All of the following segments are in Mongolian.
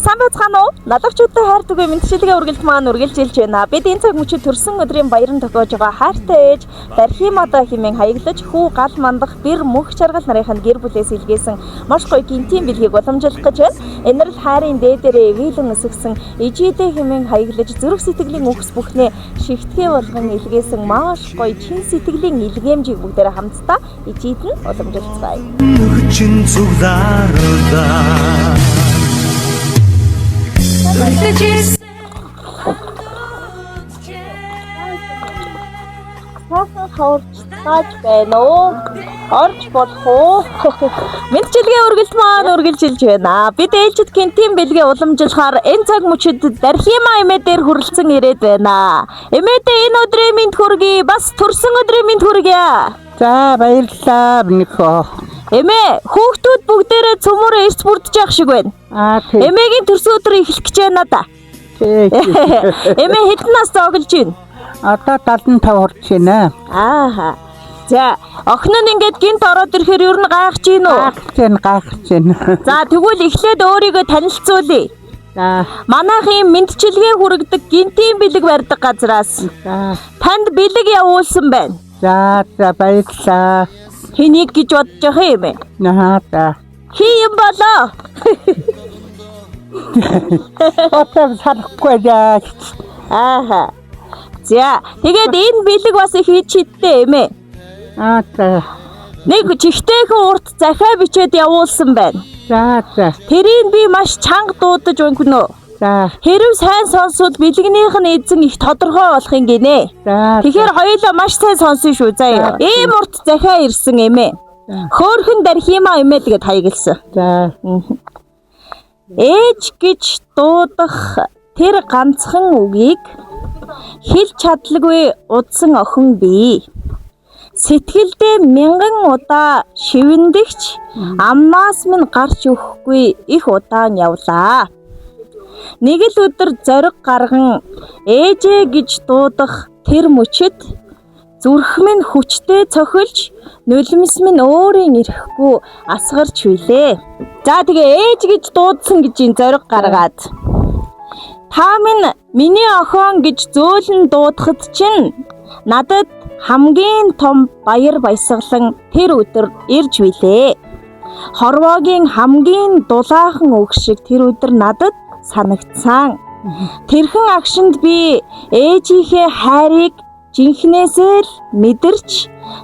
Сайн байцгаана уу? Налагчуудтай хайр түгээх мэдчилгээ үргэлж маань үргэлжилж байна. Бид энэ цаг мөчид төрсөн өдрийн баярын тохиож байгаа хайртай ээж Дархимада хэмээн хаяглаж хүү гал мандах бэр мөх чаргал нарын гэр бүлээс илгээсэн маш гоё гинтийн бэлгийг уламжлах гэж байна. Энэрл хайрын дээдэрээ эвэлэн өсгсөн ижидэ хэмээн хаяглаж зүрх сэтгэлийн үхс бүхнээ шигтгэ болгон илгээсэн маш гоё чин сэтгэлийн илгээмжийг бүгдээрээ хамтдаа ижид нь уламжилцгаая. Мөчн зүгдаараа Хаврч байна уу? Орж болох уу? Мэдчилгээ үргэлж маань үргэлжилж байна. Бид ээлжид гинтийн бэлгээ уламжлахаар энэ цаг мөчид Дархима эмээ дээр хүрэлцэн ирээд байна. Эмээдээ энэ өдрийн мэнд хүргэе. Бас төрсөн өдрийн мэнд хүргье. За баярлалаа бинийхөө. Эмээ, хүүхдүүд бүгдээрээ цөмөрөө эрс бүрдэж явах шиг байна. Тийм. Эмээгийн төрсөн өдөр эхлэх гэж байна да. Эмээ хэдэн настай оглож байна? Одоо 75 хүрч байна. Ааха. За, охин нь ингээд гинт ороод ирэхээр ер нь гайхаж гин үү? Гайхаж байна. За, тэгвэл эхлээд өөрийгөө танилцуулъя. За. Манайхын мэдчилгээ хүргэдэг гинтийн бэлэг барьдаг газраас. За. Танд бэлэг явуулсан байна. За баярлалаа. Хэнийг гэж бодож байгаа юм бэ? За. Хи юм болоо. Отоо сарахгүй яа. Ааха. За, тэгээд энэ бэлэг бас их хидтэй юм ээ. За. Нэг чихтэйхэн урт захиа бичээд явуулсан байна. За. Тэрийг би маш чанга дуудаж өнгөнөө. За. Хэрв сайн сонсвол бэлгнийх нь эзэн их тодорхой болох юм гинэ. За. Тэгэхээр хоёулаа маш сайн сонсон шүү заяа. Ийм урт захиа ирсэн эмээ. Хөөхөн Дархима эмээ тэгээд хаягдсан. За. Ээж гэж дуудах тэр ганцхан үгийг хэлж чадлагүй удсан охин бий. Сэтгэлдээ мянган удаа шивэндэгч амнаас минь гарч өгөхгүй их удаан явлаа. Нэг л өдөр зориг гарган ээжээ гэж дуудах тэр мөчид зүрх минь хүчтэй цохилж нулимс минь өөрийн ирэхгүй асгарч билээ. За тэгээ ээж гэж дуудсан гэж ин зориг гаргаад та минь миний охин гэж зөөлөн дуудахад чинь надад хамгийн том баяр баясгалан тэр өдөр ирж билээ. Хорвоогийн хамгийн дулаахан үг шиг тэр өдөр надад санагдсан. Тэрхэн агшинд би ээжийнхээ хайрыг жинхнээсээ л мэдэрч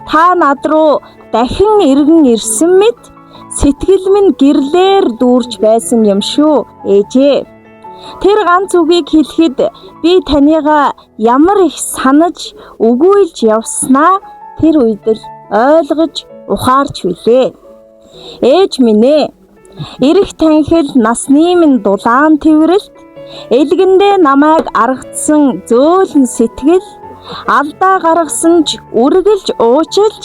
та над руу дахин иргэн ирсэн мэт сэтгэл минь гэрлээр дүүрч байсан юм шүү ээжээ. Тэр ганц үгийг хэлэхэд би танийгаа ямар их санаж өгүүлж явснаа тэр үед л ойлгож ухаарч билээ. Ээж минь ээ, ирэх танхил насны минь дулаан тэврэлт элгэндээ намайг аргацсан зөөлөн сэтгэл алдаа гаргасан ч үргэлж уучлж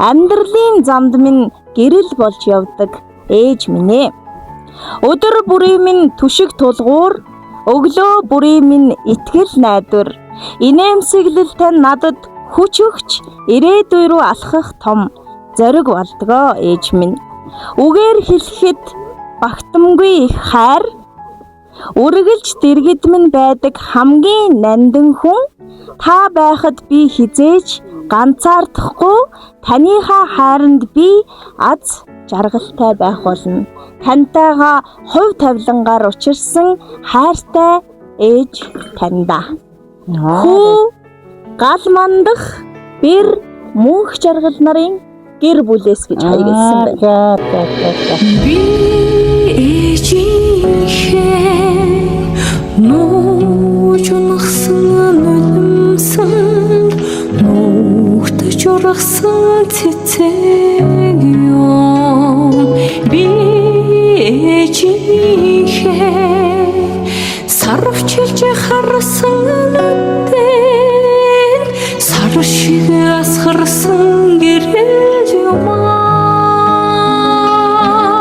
амьдралын замд минь гэрэл болж явдаг ээж минь ээ. Өдөр бүрийн минь түшиг тулгуур өглөө бүрийн минь итгэл найдвар инээмсэглэл тань надад хүч өгч ирээдүй рүү алхах том зориг болдгоо ээж минь. Үгээр хэлэхэд багтамгүй их хайр үргэлж дэргэд минь байдаг хамгийн нандин хүн та байхад би хизээж ганцаардахгүй таныхаа хайранд би аз жаргалтай байх болно. Тантайгаа хувь тавилангаар учирсан хайртай ээж таньда. Хүү гал мандах бэр мөнх жаргал нарын гэр бүлээс гэж хаягдсан байна. Би ээжийнхээ нууж унахсан нулимсан нуугтаж ургасан цэцэг юм. Би ээжийнхээ сарвчилж харсан надад сар шиг асгарсан гэрэл юм.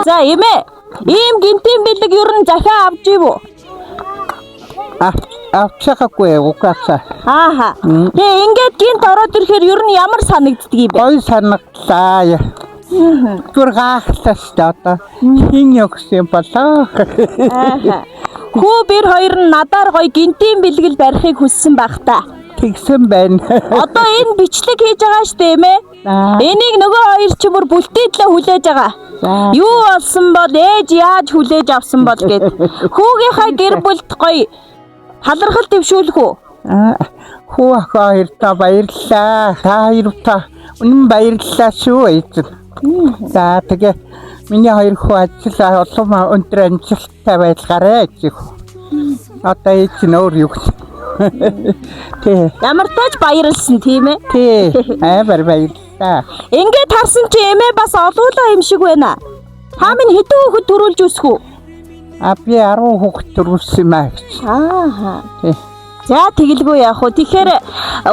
За эмээ, ийм гинтийн бэлэг ер нь захиа авч ив үү? Авчаагүй угаасаа. Ааха. Тэгээ ингээд гинт ороод ирэхээр ер нь ямар санагддаг юм бэ? Гой санагдлаа. Зүр гахлаас одоо хин өгсөн болоо. Ааха. Хүү бэр хоёр нь надаар гоё гинтийн бэлгэл барихыг хүссэн байх та. Тэгсэн байна. Одоо энэ бичлэг хийж байгаа штэ юм ээ. Энийг нөгөө хоёр ч бүр бүлтээдлээ хүлээж байгаа. Юу болсон бол ээж яаж хүлээж авсан бол гэд. Хүүгийнхаа гэр бүлд гоё талархал дэвшүүлэх үү? Хүү хоёр та баярлаа. Та хоёр та үнэн баярлалаа шүү эзэн. За тэгээ миний хоёр хүү ажиллаа улам өндөр амжилттай байлгаарэ гэж. Одоо эч нөр юу гэж. Тий. Ямар тааж баярлсан тийм ээ. Тий. Баярлалаа. Ингээд харсан чи эмээ бас олуулаа юм шиг байна. Та минь хэдэн хүүхэд төрүүлж өсөх үү? Би 10 хүүхэд төрүүлсэн юм аа. Аа. Тий. За тэгэлгүй яах вэ? Тэгэхээр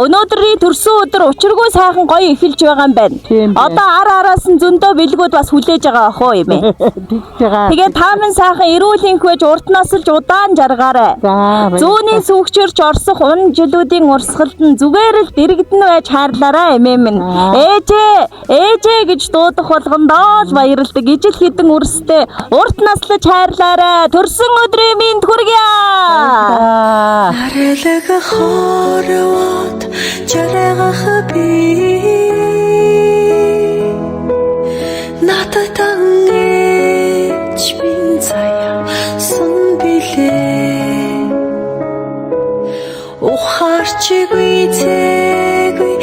өнөөдрийн төрсөн өдөр учиргүй сайхан гоё эхэлж байгаа юм байна. Одоо араас нь зөндөө бэлгүүд бас хүлээж байгаа ах уу юм ээ. Тэгээд та минь сайхан эрүүл энх байж урднаас л удаан жаргаарай. Зүүнний сүгчөрч орсох унь жилүүдийн урсгалд нь зүгээр л дэрэгдэн байж хаарлаарай эмээ минь. Ээжээ гэж дуудах болгондоо л баярлдаг. Ижил хідэн үрстэй урд наслаж хайрлаарай. Төрсөн өдрийн минь хүргье. Арилга хорвот жаргах би надад ангиж бин заяа сон билээ ухаарчгүй зэгүй